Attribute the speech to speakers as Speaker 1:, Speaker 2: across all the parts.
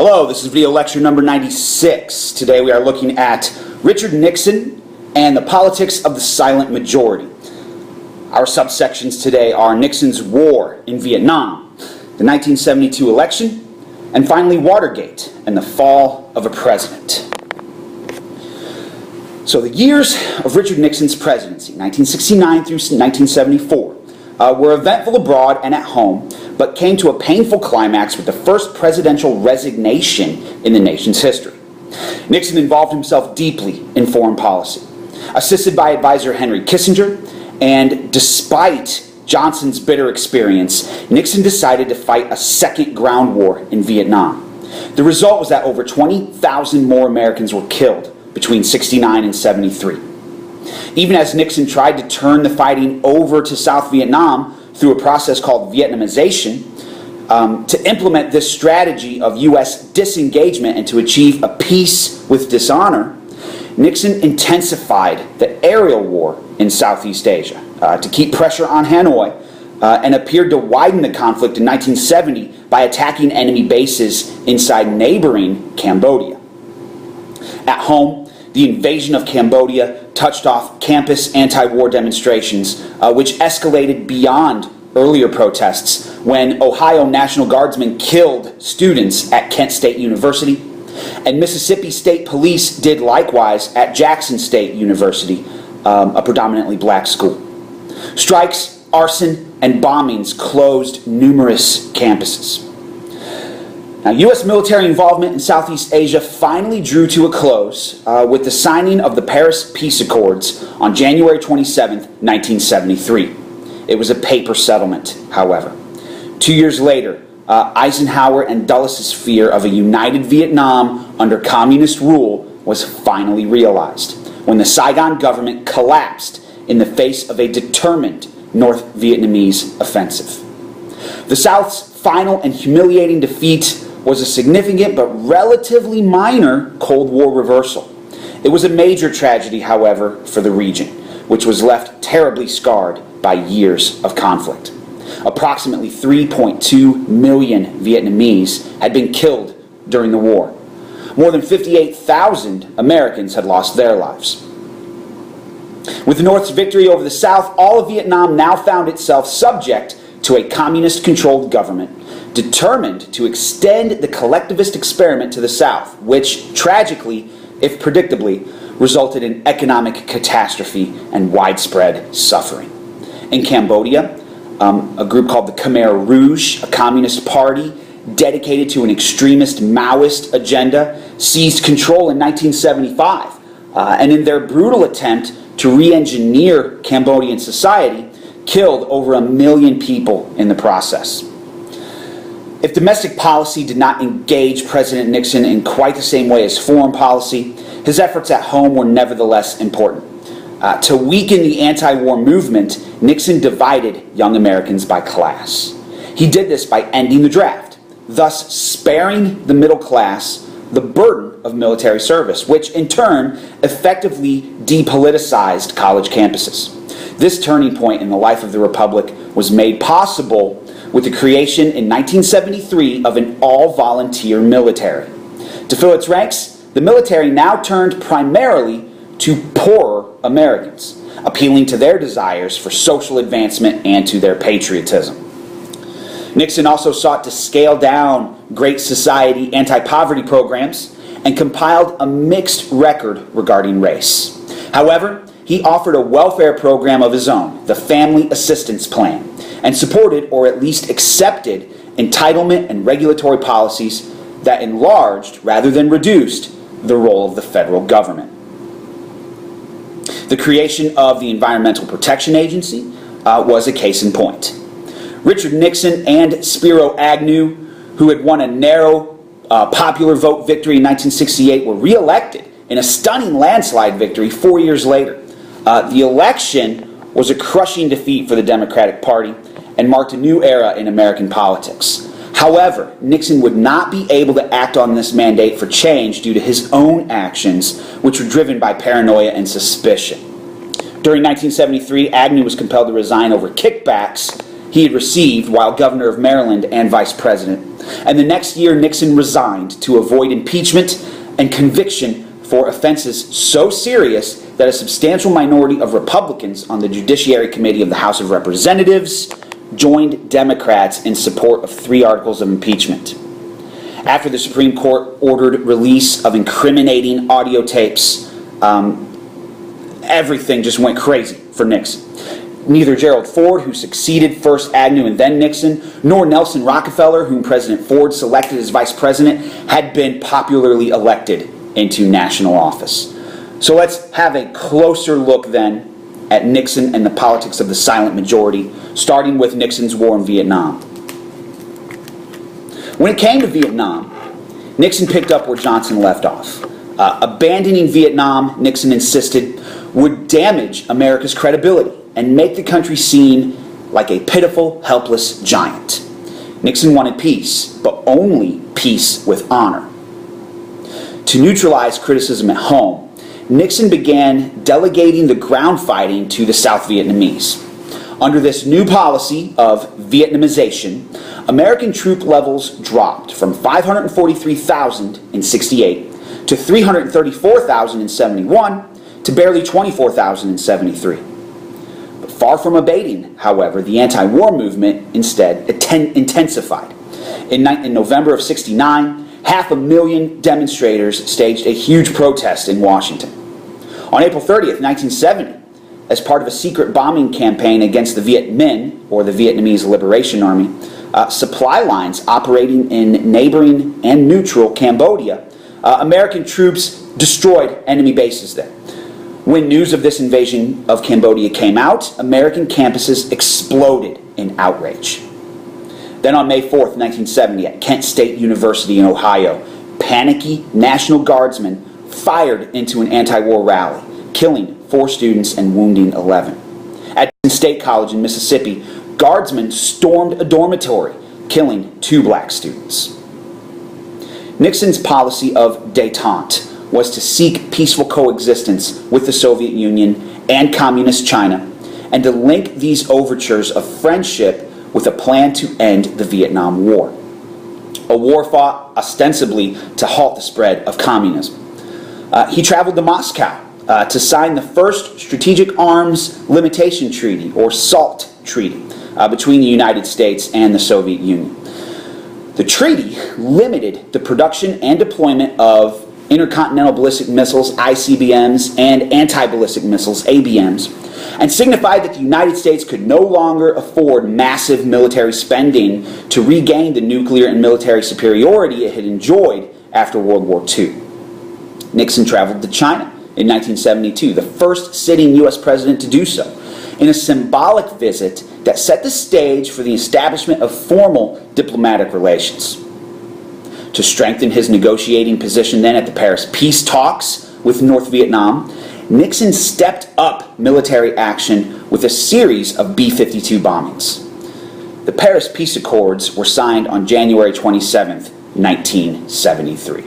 Speaker 1: Hello, this is video lecture number 96. Today we are looking at Richard Nixon and the politics of the silent majority. Our subsections today are Nixon's war in Vietnam, the 1972 election, and finally Watergate and the fall of a president. So the years of Richard Nixon's presidency, 1969 through 1974, were eventful abroad and at home, but came to a painful climax with the first presidential resignation in the nation's history. Nixon involved himself deeply in foreign policy. Assisted by advisor Henry Kissinger, and despite Johnson's bitter experience, Nixon decided to fight a second ground war in Vietnam. The result was that over 20,000 more Americans were killed between 69 and 73. Even as Nixon tried to turn the fighting over to South Vietnam through a process called Vietnamization, to implement this strategy of U.S. disengagement and to achieve a peace with dishonor, Nixon intensified the aerial war in Southeast Asia to keep pressure on Hanoi and appeared to widen the conflict in 1970 by attacking enemy bases inside neighboring Cambodia. At home, the invasion of Cambodia touched off campus anti-war demonstrations, which escalated beyond earlier protests when Ohio National Guardsmen killed students at Kent State University, and Mississippi State Police did likewise at Jackson State University, a predominantly black school. Strikes, arson, and bombings closed numerous campuses. Now, U.S. military involvement in Southeast Asia finally drew to a close with the signing of the Paris Peace Accords on January 27, 1973. It was a paper settlement, however. 2 years later, Eisenhower and Dulles' fear of a united Vietnam under communist rule was finally realized when the Saigon government collapsed in the face of a determined North Vietnamese offensive. The South's final and humiliating defeat was a significant but relatively minor Cold War reversal. It was a major tragedy, however, for the region, which was left terribly scarred by years of conflict. Approximately 3.2 million Vietnamese had been killed during the war. More than 58,000 Americans had lost their lives. With the North's victory over the South, all of Vietnam now found itself subject to a communist-controlled government, determined to extend the collectivist experiment to the South, which tragically, if predictably, resulted in economic catastrophe and widespread suffering. In Cambodia, a group called the Khmer Rouge, a communist party dedicated to an extremist Maoist agenda, seized control in 1975, and in their brutal attempt to re-engineer Cambodian society, killed over 1 million people in the process. If domestic policy did not engage President Nixon in quite the same way as foreign policy, his efforts at home were nevertheless important. To weaken the anti-war movement, Nixon divided young Americans by class. He did this by ending the draft, thus sparing the middle class the burden of military service, which in turn effectively depoliticized college campuses. This turning point in the life of the Republic was made possible with the creation in 1973 of an all-volunteer military. To fill its ranks, the military now turned primarily to poorer Americans, appealing to their desires for social advancement and to their patriotism. Nixon also sought to scale down Great Society anti-poverty programs and compiled a mixed record regarding race. However, he offered a welfare program of his own, the Family Assistance Plan, and supported or at least accepted entitlement and regulatory policies that enlarged rather than reduced the role of the federal government. The creation of the Environmental Protection Agency was a case in point. Richard Nixon and Spiro Agnew, who had won a narrow popular vote victory in 1968, were re-elected in a stunning landslide victory 4 years later. The election was a crushing defeat for the Democratic Party and marked a new era in American politics. However, Nixon would not be able to act on this mandate for change due to his own actions, which were driven by paranoia and suspicion. During 1973, Agnew was compelled to resign over kickbacks he had received while governor of Maryland and vice president. And the next year, Nixon resigned to avoid impeachment and conviction for offenses so serious that a substantial minority of Republicans on the Judiciary Committee of the House of Representatives joined Democrats in support of 3 articles of impeachment. After the Supreme Court ordered release of incriminating audio tapes, everything just went crazy for Nixon. Neither Gerald Ford, who succeeded first Agnew and then Nixon, nor Nelson Rockefeller, whom President Ford selected as vice president, had been popularly elected into national office. So let's have a closer look then at Nixon and the politics of the silent majority, starting with Nixon's war in Vietnam. When it came to Vietnam, Nixon picked up where Johnson left off. Abandoning Vietnam, Nixon insisted, would damage America's credibility and make the country seem like a pitiful, helpless giant. Nixon wanted peace, but only peace with honor. To neutralize criticism at home, Nixon began delegating the ground fighting to the South Vietnamese. Under this new policy of Vietnamization, American troop levels dropped from 543,000 in '68 to 334,000 in '71 to barely 24,000 in '73. But far from abating, however, the anti-war movement instead intensified. In November of '69, 500,000 demonstrators staged a huge protest in Washington. On April 30th, 1970, as part of a secret bombing campaign against the Viet Minh, or the Vietnamese Liberation Army, supply lines operating in neighboring and neutral Cambodia, American troops destroyed enemy bases there. When news of this invasion of Cambodia came out, American campuses exploded in outrage. Then on May 4th, 1970, at Kent State University in Ohio, panicky National Guardsmen fired into an anti-war rally, killing 4 students and wounding 11. At State College in Mississippi, Guardsmen stormed a dormitory, killing 2 black students. Nixon's policy of détente was to seek peaceful coexistence with the Soviet Union and Communist China, and to link these overtures of friendship with a plan to end the Vietnam War. A war fought ostensibly to halt the spread of communism. He traveled to Moscow to sign the first Strategic Arms Limitation Treaty, or SALT Treaty, between the United States and the Soviet Union. The treaty limited the production and deployment of intercontinental ballistic missiles, ICBMs, and anti-ballistic missiles, ABMs, and signified that the United States could no longer afford massive military spending to regain the nuclear and military superiority it had enjoyed after World War II. Nixon traveled to China in 1972, the first sitting U.S. president to do so, in a symbolic visit that set the stage for the establishment of formal diplomatic relations. To strengthen his negotiating position then at the Paris peace talks with North Vietnam, Nixon stepped up military action with a series of B-52 bombings. The Paris Peace Accords were signed on January 27, 1973.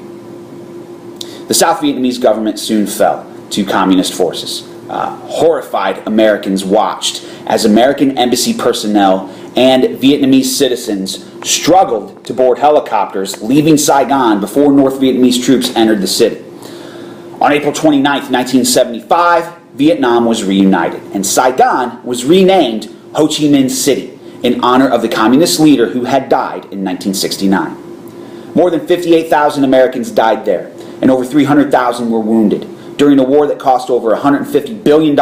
Speaker 1: The South Vietnamese government soon fell to communist forces. Horrified Americans watched as American embassy personnel and Vietnamese citizens struggled to board helicopters leaving Saigon before North Vietnamese troops entered the city. On April 29, 1975, Vietnam was reunited, and Saigon was renamed Ho Chi Minh City in honor of the communist leader who had died in 1969. More than 58,000 Americans died there, and over 300,000 were wounded during a war that cost over $150 billion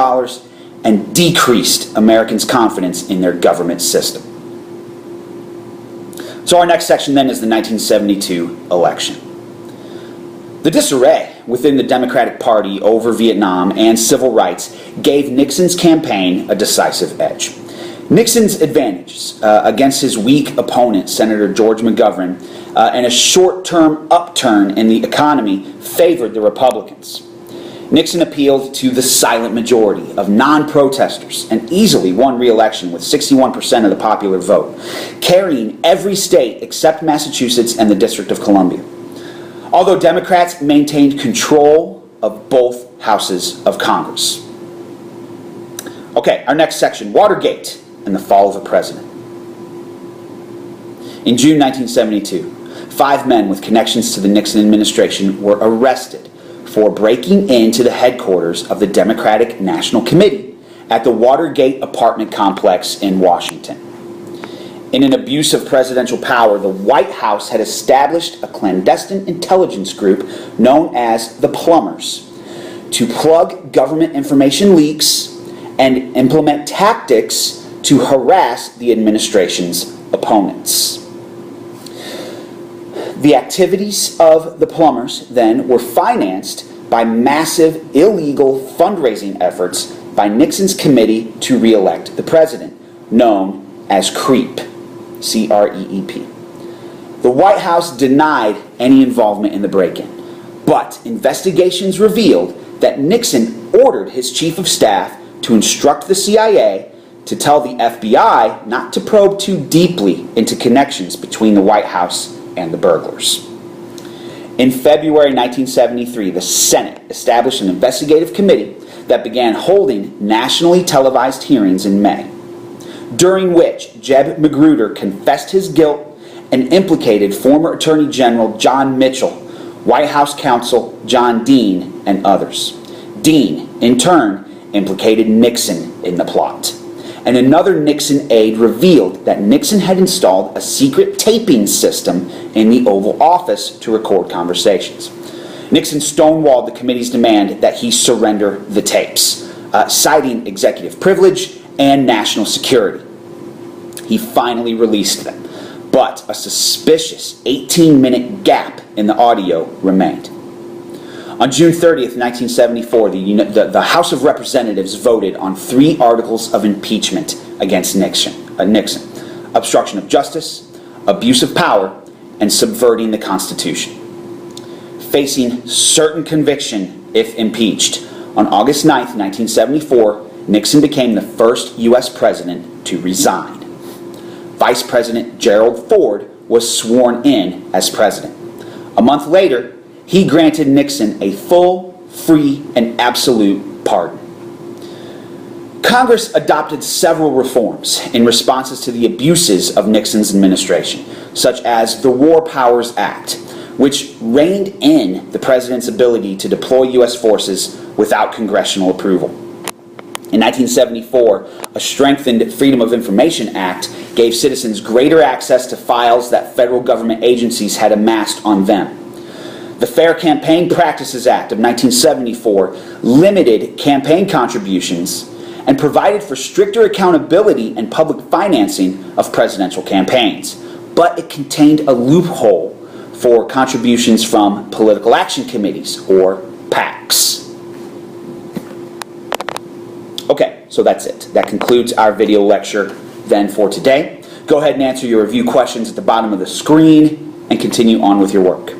Speaker 1: and decreased Americans' confidence in their government system. So our next section then is the 1972 election. The disarray within the Democratic Party over Vietnam and civil rights gave Nixon's campaign a decisive edge. Nixon's advantages against his weak opponent, Senator George McGovern, and a short-term upturn in the economy favored the Republicans. Nixon appealed to the silent majority of non-protesters and easily won re-election with 61% of the popular vote, carrying every state except Massachusetts and the District of Columbia. Although Democrats maintained control of both houses of Congress. Okay, our next section, Watergate and the fall of a president. In June 1972, 5 men with connections to the Nixon administration were arrested for breaking into the headquarters of the Democratic National Committee at the Watergate apartment complex in Washington. In an abuse of presidential power, the White House had established a clandestine intelligence group known as the Plumbers to plug government information leaks and implement tactics to harass the administration's opponents. The activities of the Plumbers then were financed by massive illegal fundraising efforts by Nixon's committee to re-elect the president, known as CREEP, C-R-E-E-P. The White House denied any involvement in the break-in, but investigations revealed that Nixon ordered his chief of staff to instruct the CIA to tell the FBI not to probe too deeply into connections between the White House and the burglars. In February 1973, the Senate established an investigative committee that began holding nationally televised hearings in May, during which Jeb Magruder confessed his guilt and implicated former Attorney General John Mitchell, White House counsel John Dean, and others. Dean, in turn, implicated Nixon in the plot. And another Nixon aide revealed that Nixon had installed a secret taping system in the Oval Office to record conversations. Nixon stonewalled the committee's demand that he surrender the tapes, citing executive privilege and national security. He finally released them, but a suspicious 18-minute gap in the audio remained. On June 30th, 1974, the House of Representatives voted on 3 articles of impeachment against Nixon: obstruction of justice, abuse of power, and subverting the Constitution. Facing certain conviction if impeached, on August 9th, 1974, Nixon became the first U.S. president to resign. Vice President Gerald Ford was sworn in as president. A month later, he granted Nixon a full, free, and absolute pardon. Congress adopted several reforms in responses to the abuses of Nixon's administration, such as the War Powers Act, which reined in the president's ability to deploy U.S. forces without congressional approval. In 1974, a strengthened Freedom of Information Act gave citizens greater access to files that federal government agencies had amassed on them. The Fair Campaign Practices Act of 1974 limited campaign contributions and provided for stricter accountability and public financing of presidential campaigns, but it contained a loophole for contributions from political action committees, or PACs. Okay, so that's it. That concludes our video lecture then for today. Go ahead and answer your review questions at the bottom of the screen and continue on with your work.